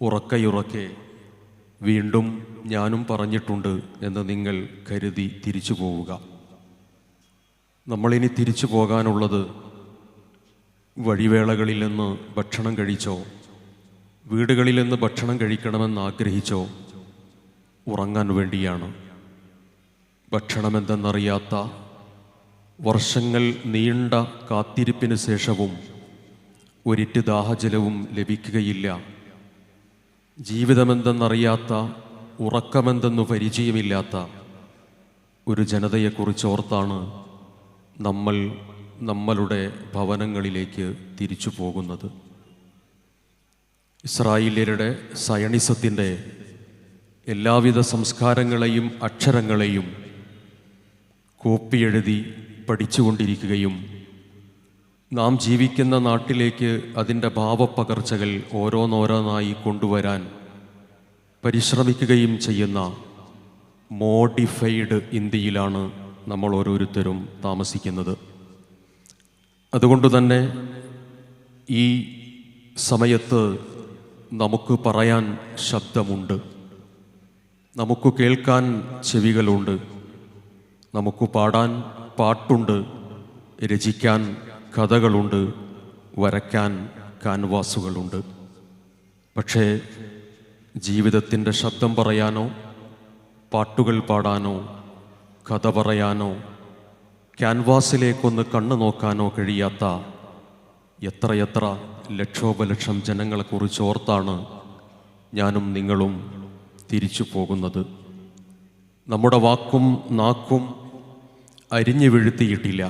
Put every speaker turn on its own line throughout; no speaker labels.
ഉറക്കയുറക്കെ വീണ്ടും ഞാനും പറഞ്ഞിട്ടുണ്ട് എന്ന് നിങ്ങൾ കരുതി തിരിച്ചു പോവുക. നമ്മളിനി തിരിച്ചു പോകാനുള്ളത് വഴിവേളകളിൽ നിന്ന് ഭക്ഷണം കഴിച്ചോ, വീടുകളിൽ നിന്ന് ഭക്ഷണം കഴിക്കണമെന്ന് ആഗ്രഹിച്ചോ ഉറങ്ങാൻ വേണ്ടിയാണ്. ഭക്ഷണമെന്തെന്നറിയാത്ത വർഷങ്ങൾ നീണ്ട കാത്തിരിപ്പിന് ശേഷവും ഒരിറ്റ് ദാഹജലവും ലഭിക്കുകയില്ല. ജീവിതമെന്തെന്നറിയാത്ത, ഉറക്കമെന്തെന്നു പരിചയമില്ലാത്ത ഒരു ജനതയെക്കുറിച്ച് ഓർത്താണ് നമ്മൾ നമ്മളുടെ ഭവനങ്ങളിലേക്ക് തിരിച്ചു പോകുന്നത്. ഇസ്രായേല്യരുടെ സയണിസത്തിൻ്റെ എല്ലാവിധ സംസ്കാരങ്ങളെയും അക്ഷരങ്ങളെയും കോപ്പിയെഴുതി പഠിച്ചുകൊണ്ടിരിക്കുകയും നാം ജീവിക്കുന്ന നാട്ടിലേക്ക് അതിൻ്റെ ഭാവപ്പകർച്ചകൾ ഓരോന്നോരോന്നായി കൊണ്ടുവരാൻ പരിശ്രമിക്കുകയും ചെയ്യുന്ന മോഡിഫൈഡ് ഇന്ത്യയിലാണ് നമ്മൾ ഓരോരുത്തരും താമസിക്കുന്നത്. അതുകൊണ്ട് തന്നെ ഈ സമയത്ത് നമുക്ക് പറയാൻ ശബ്ദമുണ്ട്, നമുക്ക് കേൾക്കാൻ ചെവികളുണ്ട്, നമുക്ക് പാടാൻ പാട്ടുണ്ട്, രചിക്കാൻ കഥകളുണ്ട്, വരയ്ക്കാൻ കാൻവാസുകളുണ്ട്. പക്ഷേ ജീവിതത്തിൻ്റെ ശബ്ദം പറയാനോ, പാട്ടുകൾ പാടാനോ, കഥ പറയാനോ, ക്യാൻവാസിലേക്കൊന്ന് കണ്ണു നോക്കാനോ കഴിയാത്ത എത്രയെത്ര ലക്ഷോപലക്ഷം ജനങ്ങളെക്കുറിച്ച് ഓർത്താണ് ഞാനും നിങ്ങളും തിരിച്ചു പോകുന്നത്. നമ്മുടെ വാക്കും നാക്കും അരിഞ്ഞു വീഴ്ത്തിയിട്ടില്ല,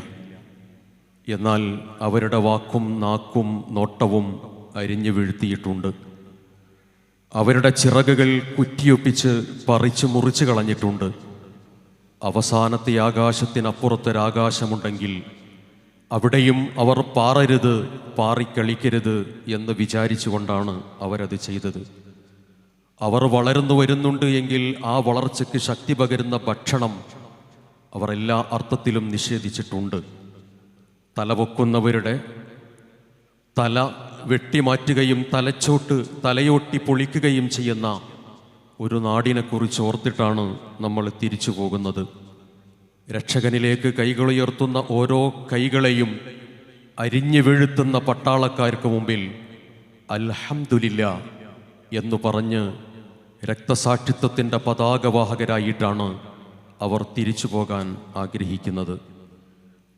എന്നാൽ അവരുടെ വാക്കും നാക്കും നോട്ടവും അരിഞ്ഞു വീഴ്ത്തിയിട്ടുണ്ട്. അവരുടെ ചിറകുകൾ കുറ്റിയൊപ്പിച്ച് പറിച്ചു മുറിച്ച് കളഞ്ഞിട്ടുണ്ട്. അവസാനത്തെ ആകാശത്തിനപ്പുറത്തൊരാകാശമുണ്ടെങ്കിൽ അവിടെയും അവർ പാറരുത്, പാറിക്കളിക്കരുത് എന്ന് വിചാരിച്ചുകൊണ്ടാണ് അവരത് ചെയ്തത്. അവർ വളർന്നു വരുന്നുണ്ട് എങ്കിൽ ആ വളർച്ചയ്ക്ക് ശക്തി പകരുന്ന ഭക്ഷണം അവർ എല്ലാ അർത്ഥത്തിലും നിഷേധിച്ചിട്ടുണ്ട്. തലപൊക്കുന്നവരുടെ തല വെട്ടിമാറ്റുകയും തലയോട്ടി പൊളിക്കുകയും ചെയ്യുന്ന ഒരു നാടിനെക്കുറിച്ച് ഓർത്തിട്ടാണ് നമ്മൾ തിരിച്ചു പോകുന്നത്. രക്ഷകനിലേക്ക് കൈകളുയർത്തുന്ന ഓരോ കൈകളെയും അരിഞ്ഞു വീഴ്ത്തുന്ന പട്ടാളക്കാർക്ക് മുമ്പിൽ അൽഹംദുലില്ലാ എന്നു പറഞ്ഞ് രക്തസാക്ഷിത്വത്തിൻ്റെ പതാകവാഹകരായിട്ടാണ് അവർ തിരിച്ചു പോകാൻ ആഗ്രഹിക്കുന്നത്.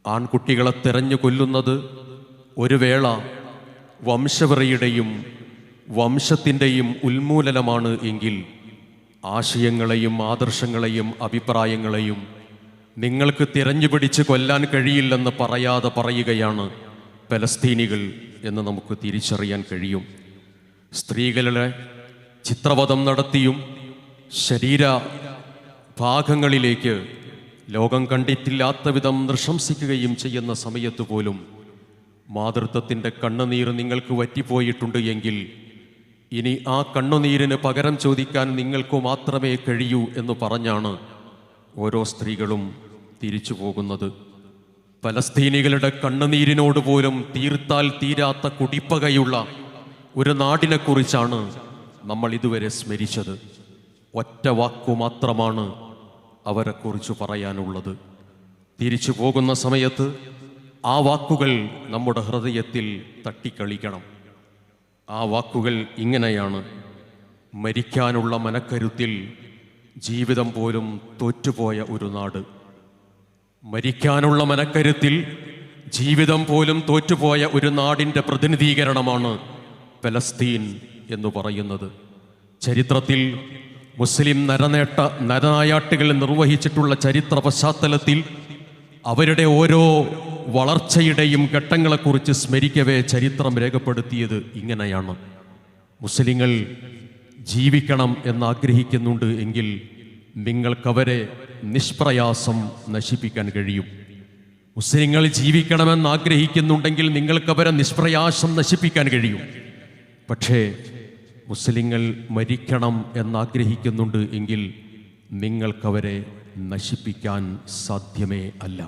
ആൺകുട്ടികളെ തെരഞ്ഞു കൊല്ലുന്നത് ഒരു വേള വംശവെറിയുടെയും വംശത്തിൻ്റെയും ഉന്മൂലനമാണ് എങ്കിൽ ആശയങ്ങളെയും ആദർശങ്ങളെയും അഭിപ്രായങ്ങളെയും നിങ്ങൾക്ക് തിരഞ്ഞുപിടിച്ച് കൊല്ലാൻ കഴിയില്ലെന്ന് പറയാതെ പറയുകയാണ് പലസ്തീനികൾ എന്ന് നമുക്ക് തിരിച്ചറിയാൻ കഴിയും. സ്ത്രീകളുടെ ചിത്രവധം നടത്തിയും ശരീര ഭാഗങ്ങളിലേക്ക് ലോകം കണ്ടിട്ടില്ലാത്ത വിധം നൃശംസിക്കുകയും ചെയ്യുന്ന സമയത്ത് പോലും മാതൃത്വത്തിൻ്റെ കണ്ണുനീർ നിങ്ങൾക്ക് വറ്റിപ്പോയിട്ടുണ്ട് എങ്കിൽ ഇനി ആ കണ്ണുനീരിന് പകരം ചോദിക്കാൻ നിങ്ങൾക്ക് മാത്രമേ കഴിയൂ എന്ന് പറഞ്ഞാണ് ഓരോ സ്ത്രീകളും തിരിച്ചു പോകുന്നത്. പലസ്തീനികളുടെ കണ്ണുനീരിനോട് പോലും തീർത്താൽ തീരാത്ത കുടിപ്പകയുള്ള ഒരു നാടിനെക്കുറിച്ചാണ് നമ്മൾ ഇതുവരെ സ്മരിച്ചത്. ഒറ്റ വാക്കു മാത്രമാണ് അവരെക്കുറിച്ച് പറയാനുള്ളത്. തിരിച്ചു പോകുന്ന സമയത്ത് ആ വാക്കുകൾ നമ്മുടെ ഹൃദയത്തിൽ തട്ടിക്കളിക്കണം. ആ വാക്കുകൾ ഇങ്ങനെയാണ്: മരിക്കാനുള്ള മനക്കരുത്തിൽ ജീവിതം പോലും തോറ്റുപോയ ഒരു നാട്. മരിക്കാനുള്ള മനക്കരുത്തിൽ ജീവിതം പോലും തോറ്റുപോയ ഒരു നാടിൻ്റെ പ്രതിനിധീകരണമാണ് പലസ്തീൻ എന്ന് പറയുന്നത്. ചരിത്രത്തിൽ മുസ്ലിം നരനായാട്ടുകൾ നിർവഹിച്ചിട്ടുള്ള ചരിത്ര പശ്ചാത്തലത്തിൽ അവരുടെ ഓരോ വളർച്ചയുടെയും ഘട്ടങ്ങളെക്കുറിച്ച് സ്മരിക്കവേ ചരിത്രം രേഖപ്പെടുത്തിയത് ഇങ്ങനെയാണ്: മുസ്ലിങ്ങൾ ജീവിക്കണം എന്നാഗ്രഹിക്കുന്നുണ്ട് എങ്കിൽ നിങ്ങൾക്കവരെ നിഷ്പ്രയാസം നശിപ്പിക്കാൻ കഴിയും. മുസ്ലിങ്ങൾ ജീവിക്കണമെന്നാഗ്രഹിക്കുന്നുണ്ടെങ്കിൽ നിങ്ങൾക്കവരെ നിഷ്പ്രയാസം നശിപ്പിക്കാൻ കഴിയും. പക്ഷേ മുസ്ലിങ്ങൾ മരിക്കണം എന്നാഗ്രഹിക്കുന്നുണ്ട് എങ്കിൽ നിങ്ങൾക്കവരെ നശിപ്പിക്കാൻ സാധ്യമേ അല്ല.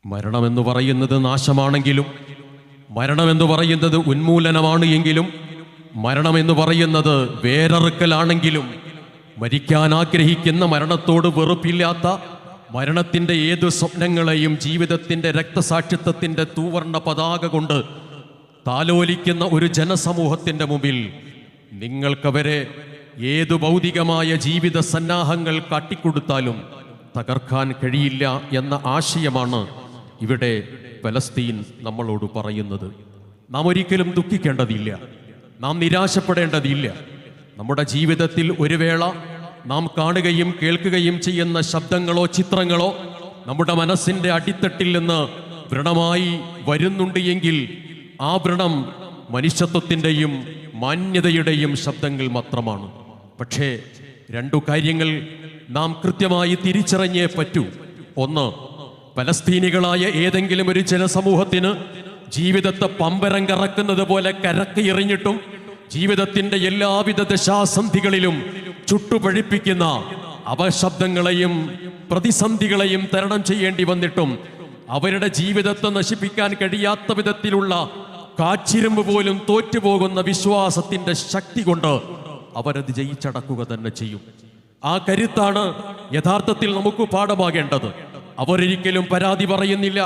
മരണമെന്ന് പറയുന്നത് നാശമാണെങ്കിലും, മരണമെന്ന് പറയുന്നത് ഉന്മൂലനമാണ് എങ്കിലും, മരണമെന്ന് പറയുന്നത് വേരറുക്കലാണെങ്കിലും മരിക്കാൻ ആഗ്രഹിക്കുന്ന, മരണത്തോട് വെറുപ്പില്ലാത്ത, മരണത്തിൻ്റെ ഏതു സ്വപ്നങ്ങളെയും ജീവിതത്തിൻ്റെ രക്തസാക്ഷിത്വത്തിൻ്റെ തൂവർണ്ണ പതാക കൊണ്ട് താലോലിക്കുന്ന ഒരു ജനസമൂഹത്തിൻ്റെ മുമ്പിൽ നിങ്ങൾക്കവരെ ഏതു ഭൗതികമായ ജീവിത സന്നാഹങ്ങൾ കാട്ടിക്കൊടുത്താലും തകർക്കാൻ കഴിയില്ല എന്ന ആശയമാണ് ഇവിടെ പലസ്തീൻ നമ്മളോട് പറയുന്നത്. നാം ഒരിക്കലും ദുഃഖിക്കേണ്ടതില്ല, നാം നിരാശപ്പെടേണ്ടതില്ല. നമ്മുടെ ജീവിതത്തിൽ ഒരു വേള നാം കാണുകയും കേൾക്കുകയും ചെയ്യുന്ന ശബ്ദങ്ങളോ ചിത്രങ്ങളോ നമ്മുടെ മനസ്സിൻ്റെ അടിത്തട്ടിൽ നിന്ന് വ്രണമായി വരുന്നുണ്ട് എങ്കിൽ ആ വ്രണം മനുഷ്യത്വത്തിൻ്റെയും മാന്യതയുടെയും ശബ്ദങ്ങൾ മാത്രമാണ്. പക്ഷേ രണ്ടു കാര്യങ്ങൾ നാം കൃത്യമായി തിരിച്ചറിഞ്ഞേ പറ്റൂ. ഒന്ന്, പലസ്തീനികളായ ഏതെങ്കിലും ഒരു ജനസമൂഹത്തിന് ജീവിതത്തെ പമ്പരം കറക്കുന്നത് പോലെ കരക്ക് എറിഞ്ഞിട്ടും ജീവിതത്തിൻ്റെ എല്ലാവിധ ദശാസന്ധികളിലും ചുട്ടുപഴിപ്പിക്കുന്ന അപശബ്ദങ്ങളെയും പ്രതിസന്ധികളെയും തരണം ചെയ്യേണ്ടി വന്നിട്ടും അവരുടെ ജീവിതത്തെ നശിപ്പിക്കാൻ കഴിയാത്ത വിധത്തിലുള്ള കാച്ചിരുമ്പ് പോലും തോറ്റുപോകുന്ന വിശ്വാസത്തിൻ്റെ ശക്തി കൊണ്ട് അവരത് ജയിച്ചടക്കുക തന്നെ ചെയ്യും. ആ കരുത്താണ് യഥാർത്ഥത്തിൽ നമുക്ക് പാഠമാകേണ്ടത്. അവരൊരിക്കലും പരാതി പറയുന്നില്ല,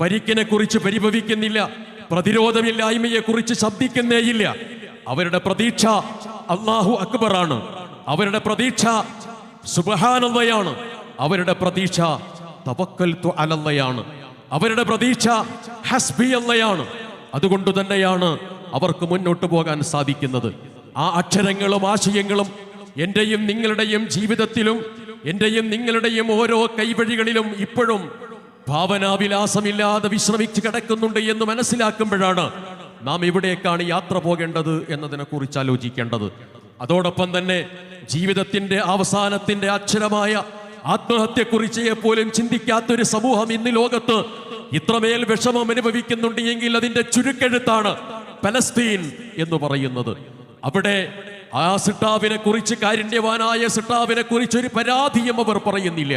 പരിക്കിനെ കുറിച്ച് പരിഭവിക്കുന്നില്ല, പ്രതിരോധമില്ലായ്മയെക്കുറിച്ച് ശബ്ദിക്കുന്നേയില്ല. അവരുടെ പ്രതീക്ഷ അല്ലാഹു അക്ബറാണ്, അവരുടെ പ്രതീക്ഷ സുബ്ഹാനല്ലാഹയാണ്, അവരുടെ പ്രതീക്ഷ തവക്കൽതു അലല്ലാഹയാണ്, അവരുടെ പ്രതീക്ഷ ഹസ്ബിയല്ലാഹയാണ്. അതുകൊണ്ട് തന്നെയാണ് അവർക്ക് മുന്നോട്ട് പോകാൻ സാധിക്കുന്നത്. ആ അക്ഷരങ്ങളും ആശയങ്ങളും എൻ്റെയും നിങ്ങളുടെയും ജീവിതത്തിലും എൻ്റെയും നിങ്ങളുടെയും ഓരോ കൈവഴികളിലും ഇപ്പോഴും ഭാവനാവിലാസമില്ലാതെ വിശ്രമിച്ച് കിടക്കുന്നുണ്ട് എന്ന് മനസ്സിലാക്കുമ്പോഴാണ് നാം എവിടേക്കാണ് യാത്ര പോകേണ്ടത് എന്നതിനെ കുറിച്ച് ആലോചിക്കേണ്ടത്. അതോടൊപ്പം തന്നെ ജീവിതത്തിൻ്റെ അവസാനത്തിൻ്റെ അക്ഷരമായ ആത്മഹത്യക്കുറിച്ച് പോലും ചിന്തിക്കാത്തൊരു സമൂഹം ഇന്ന് ലോകത്ത് ഇത്രമേൽ വിഷമം അനുഭവിക്കുന്നുണ്ട് എങ്കിൽ അതിൻ്റെ ചുരുക്കെഴുത്താണ് പലസ്തീൻ എന്ന് പറയുന്നത്. അവിടെ ആ സിട്ടാവിനെ കുറിച്ച്, കാരുണ്യവാനായ സിട്ടാവിനെ കുറിച്ച് ഒരു പരാതിയും അവർ പറയുന്നില്ല.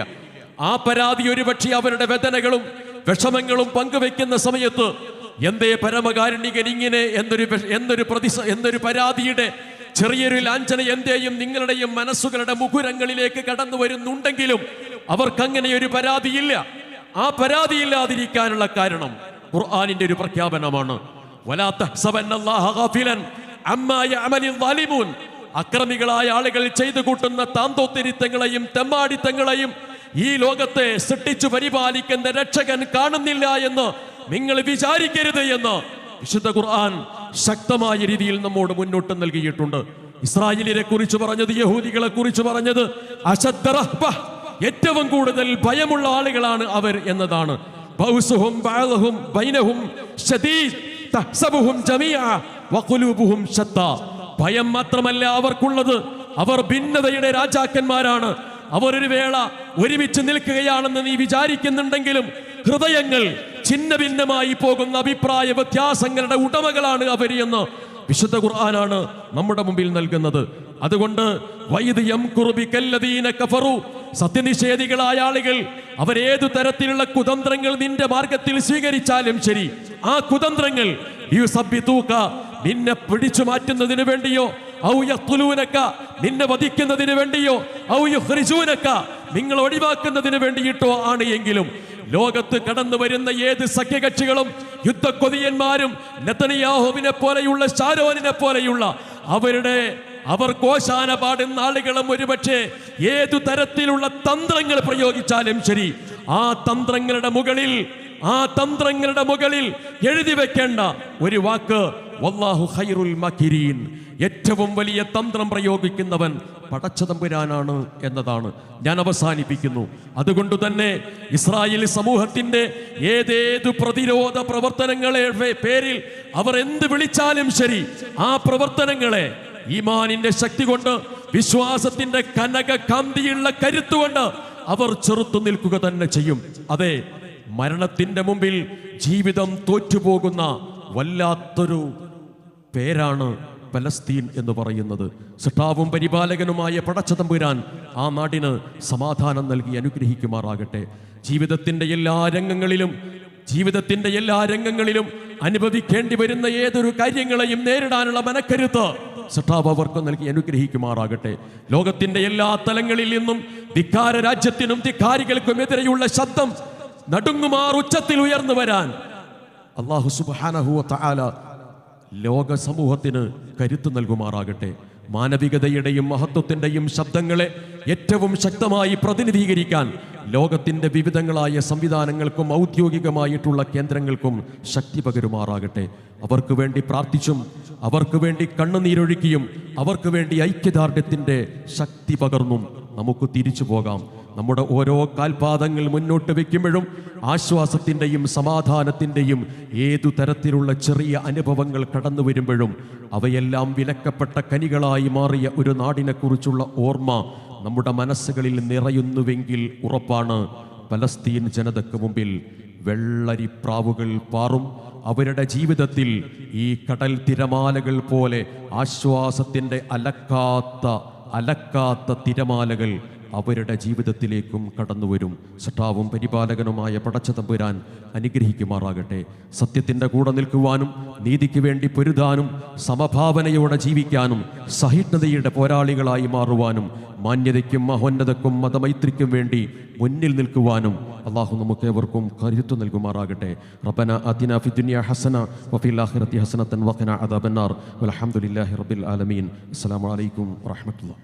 ആ പരാതി ഒരുപക്ഷെ അവരുടെ വേദനകളും വിഷമങ്ങളും പങ്കുവെക്കുന്ന സമയത്ത് എന്തേ പരമകാരുണികൻ ഇങ്ങനെ എന്നൊരു പരാതിയുടെ ചെറിയൊരു ലാഞ്ചന എന്റെയും നിങ്ങളുടെയും മനസ്സുകളുടെ മുഖുരങ്ങളിലേക്ക് കടന്നു വരുന്നുണ്ടെങ്കിലും അവർക്കങ്ങനെ ഒരു പരാതിയില്ല. ആ പരാതിയില്ലാതിരിക്കാനുള്ള കാരണം ഖുർആനിന്റെ ഒരു പ്രഖ്യാപനമാണ്. വലാ തഹ്സബന്നല്ലാഹ ഗാഫിലൻ അമ്മാ യഅമലിൽ ളാലിമൂൻ. അക്രമികളായ ആളുകൾ ചെയ്തു കൂട്ടുന്ന താന്തോത്തിരിത്തങ്ങളെയും തെമ്മാടിത്തങ്ങളെയും ഈ ലോകത്തെ സൃഷ്ടിച്ചു പരിപാലിക്കുന്ന രക്ഷകൻ കാണുന്നില്ല എന്ന് നിങ്ങൾ വിചാരിക്കരുത് എന്ന് വിശുദ്ധ ഖുർആൻ ശക്തമായ രീതിയിൽ നമ്മോട് മുന്നോട്ട് നൽകിയിട്ടുണ്ട്. ഇസ്രായേലിനെ കുറിച്ച് പറഞ്ഞത്, യഹൂദികളെ കുറിച്ച് പറഞ്ഞത് അശദ്ദ റഹ്ബ, ഏറ്റവും കൂടുതൽ ഭയമുള്ള ആളുകളാണ് അവർ എന്നതാണ്. ബൗസുഹും ബഅദുഹും ബൈനഹും ശദീദ് തഹ്സബുഹും ജമീഅ വഖുലൂബുഹും ശത്താ. ഭയം മാത്രമല്ല അവർക്കുള്ളത്, അവർ ഭിന്നതയുടെ രാജാക്കന്മാരാണ്. അവർ ഒരു വേള ഒരുമിച്ച് നിൽക്കുകയാണെന്ന് നീ വിചാരിക്കുന്നുണ്ടെങ്കിലും ഹൃദയങ്ങൾ ഛിന്ന ഭിന്നമായി പോകുന്ന അഭിപ്രായ വ്യത്യാസങ്ങളുടെ ഉടമകളാണ് അവർ എന്ന് വിശുദ്ധ ഖുർആനാണ് നമ്മുടെ മുമ്പിൽ നൽകുന്നത്. അതുകൊണ്ട് വൈദ് യംകുറു ബികല്ലദീന കഫറു, സത്യനിഷേധികളായ ആളുകൾ അവരേതു തരത്തിലുള്ള കുതന്ത്രങ്ങൾ നിന്റെ മാർഗത്തിൽ സ്വീകരിച്ചാലും ശരി, ആ കുതന്ത്രങ്ങൾ യുസബ്ബിതൂക, നിന്നെ പിടിച്ചു മാറ്റുന്നതിന് വേണ്ടിയോ, ഔ യഖ്തുലൂനക, നിന്നെ വധിക്കുന്നതിന് വേണ്ടിയോ, ഔ യുഖ്രിജൂനക, നിങ്ങൾ ഒഴിവാക്കുന്നതിന് വേണ്ടിയിട്ടോ ആണ് എങ്കിലും ലോകത്ത് കടന്നു വരുന്ന ഏത് സഖ്യകക്ഷികളും യുദ്ധക്കൊതിയന്മാരും നെതന്യാഹുവിനെ പോലെയുള്ള ശാരോനിനെ പോലെയുള്ള അവർ കോശാന പാടുന്ന ആളുകളും ഒരുപക്ഷെ ഏതു തരത്തിലുള്ള തന്ത്രങ്ങൾ പ്രയോഗിച്ചാലും ശരി, ആ തന്ത്രങ്ങളുടെ മുകളിൽ എഴുതി വെക്കേണ്ട ഒരു വാക്ക് വല്ലാഹു ഖൈറുൽ മാകിരീൻ, ഏറ്റവും വലിയ തന്ത്രം പ്രയോഗിക്കുന്നവൻ പടച്ചതമ്പുരാനാണ് എന്നതാണ്. ഞാൻ അവസാനിപ്പിക്കുന്നു. അതുകൊണ്ട് തന്നെ ഇസ്രായേൽ സമൂഹത്തിന്റെ ഏതേതു പ്രതിരോധ പ്രവർത്തനങ്ങളെ പേരിൽ അവർ എന്ത് വിളിച്ചാലും ശരി, ആ പ്രവർത്തനങ്ങളെ ഈമാനിന്റെ ശക്തി കൊണ്ട്, വിശ്വാസത്തിന്റെ കനക കാന്തിയുള്ള കരുത്തുകൊണ്ട് അവർ ചെറുത്തു നിൽക്കുക തന്നെ ചെയ്യും. അതെ, മരണത്തിന്റെ മുമ്പിൽ ജീവിതം തോറ്റുപോകുന്ന വല്ലാത്തൊരു പേരാണ് പലസ്തീൻ എന്ന് പറയുന്നത്. സൃഷ്ടാവും പരിപാലകനുമായ പടച്ചതമ്പുരാൻ ആ നാടിന് സമാധാനം നൽകി അനുഗ്രഹിക്കുമാറാകട്ടെ. ജീവിതത്തിന്റെ എല്ലാ രംഗങ്ങളിലും അനുഭവിക്കേണ്ടി വരുന്ന ഏതൊരു കാര്യങ്ങളെയും നേരിടാനുള്ള മനക്കരുത്ത് സട്ടാവ് അവർക്ക് നൽകി അനുഗ്രഹിക്കുമാറാകട്ടെ. ലോകത്തിന്റെ എല്ലാ തലങ്ങളിൽ നിന്നും ധിക്കാര രാജ്യത്തിനും ധിക്കാരികൾക്കും എതിരെയുള്ള ശബ്ദം നടുങ്ങുമാർ ഉച്ചത്തിൽ ഉയർന്നു വരാൻ അല്ലാഹു സുബ്ഹാനഹു വ തആല ലോക സമൂഹത്തിന് കരുത്ത് നൽകുമാറാകട്ടെ. മാനവികതയുടെയും മഹത്വത്തിൻ്റെയും ശബ്ദങ്ങളെ ഏറ്റവും ശക്തമായി പ്രതിനിധീകരിക്കാൻ ലോകത്തിൻ്റെ വിവിധങ്ങളായ സംവിധാനങ്ങൾക്കും ഔദ്യോഗികമായിട്ടുള്ള കേന്ദ്രങ്ങൾക്കും ശക്തി പകരുമാറാകട്ടെ. അവർക്ക് വേണ്ടി പ്രാർത്ഥിച്ചും അവർക്ക് വേണ്ടി കണ്ണുനീരൊഴുക്കിയും അവർക്ക് വേണ്ടി ഐക്യദാർഢ്യത്തിൻ്റെ ശക്തി പകർന്നും നമുക്ക് തിരിച്ചു പോകാം. നമ്മുടെ ഓരോ കാൽപാദങ്ങൾ മുന്നോട്ട് വയ്ക്കുമ്പോഴും ആശ്വാസത്തിൻ്റെയും സമാധാനത്തിൻ്റെയും ഏതു തരത്തിലുള്ള ചെറിയ അനുഭവങ്ങൾ കടന്നു വരുമ്പോഴും അവയെല്ലാം വിലക്കപ്പെട്ട കനികളായി മാറിയ ഒരു നാടിനെക്കുറിച്ചുള്ള ഓർമ്മ നമ്മുടെ മനസ്സുകളിൽ നിറയുന്നുവെങ്കിൽ ഉറപ്പാണ് പലസ്തീൻ ജനതയ്ക്ക് മുമ്പിൽ വെള്ളരിപ്രാവുകൾ പാറും. അവരുടെ ജീവിതത്തിൽ ഈ കടൽ തിരമാലകൾ പോലെ ആശ്വാസത്തിൻ്റെ അലക്കാത്ത തിരമാലകൾ അവരുടെ ജീവിതത്തിലേക്കും കടന്നു വരും. സട്ടാവും പരിപാലകനുമായ പടച്ച തമ്പുരാൻ അനുഗ്രഹിക്കുമാറാകട്ടെ. സത്യത്തിൻ്റെ കൂടെ നിൽക്കുവാനും നീതിക്ക് വേണ്ടി പൊരുതാനും സമഭാവനയോടെ ജീവിക്കാനും സഹിഷ്ണുതയുടെ പോരാളികളായി മാറുവാനും മാന്യതയ്ക്കും മഹോന്നതക്കും മതമൈത്രിക്കും വേണ്ടി മുന്നിൽ നിൽക്കുവാനും അള്ളാഹു നമുക്കേവർക്കും കരുത്തു നൽകുമാറാകട്ടെ. റബ്ബന ആതിനാ ഫിദ്ദുനിയ ഹസന വഫിൽ ആഖിറതി ഹസനതൻ വഖിനാ അദാബന്നാർ വൽഹംദുലില്ലാഹി റബ്ബിൽ ആലമീൻ. അസ്സലാമു അലൈക്കും വറഹ്മത്തുള്ളാഹി.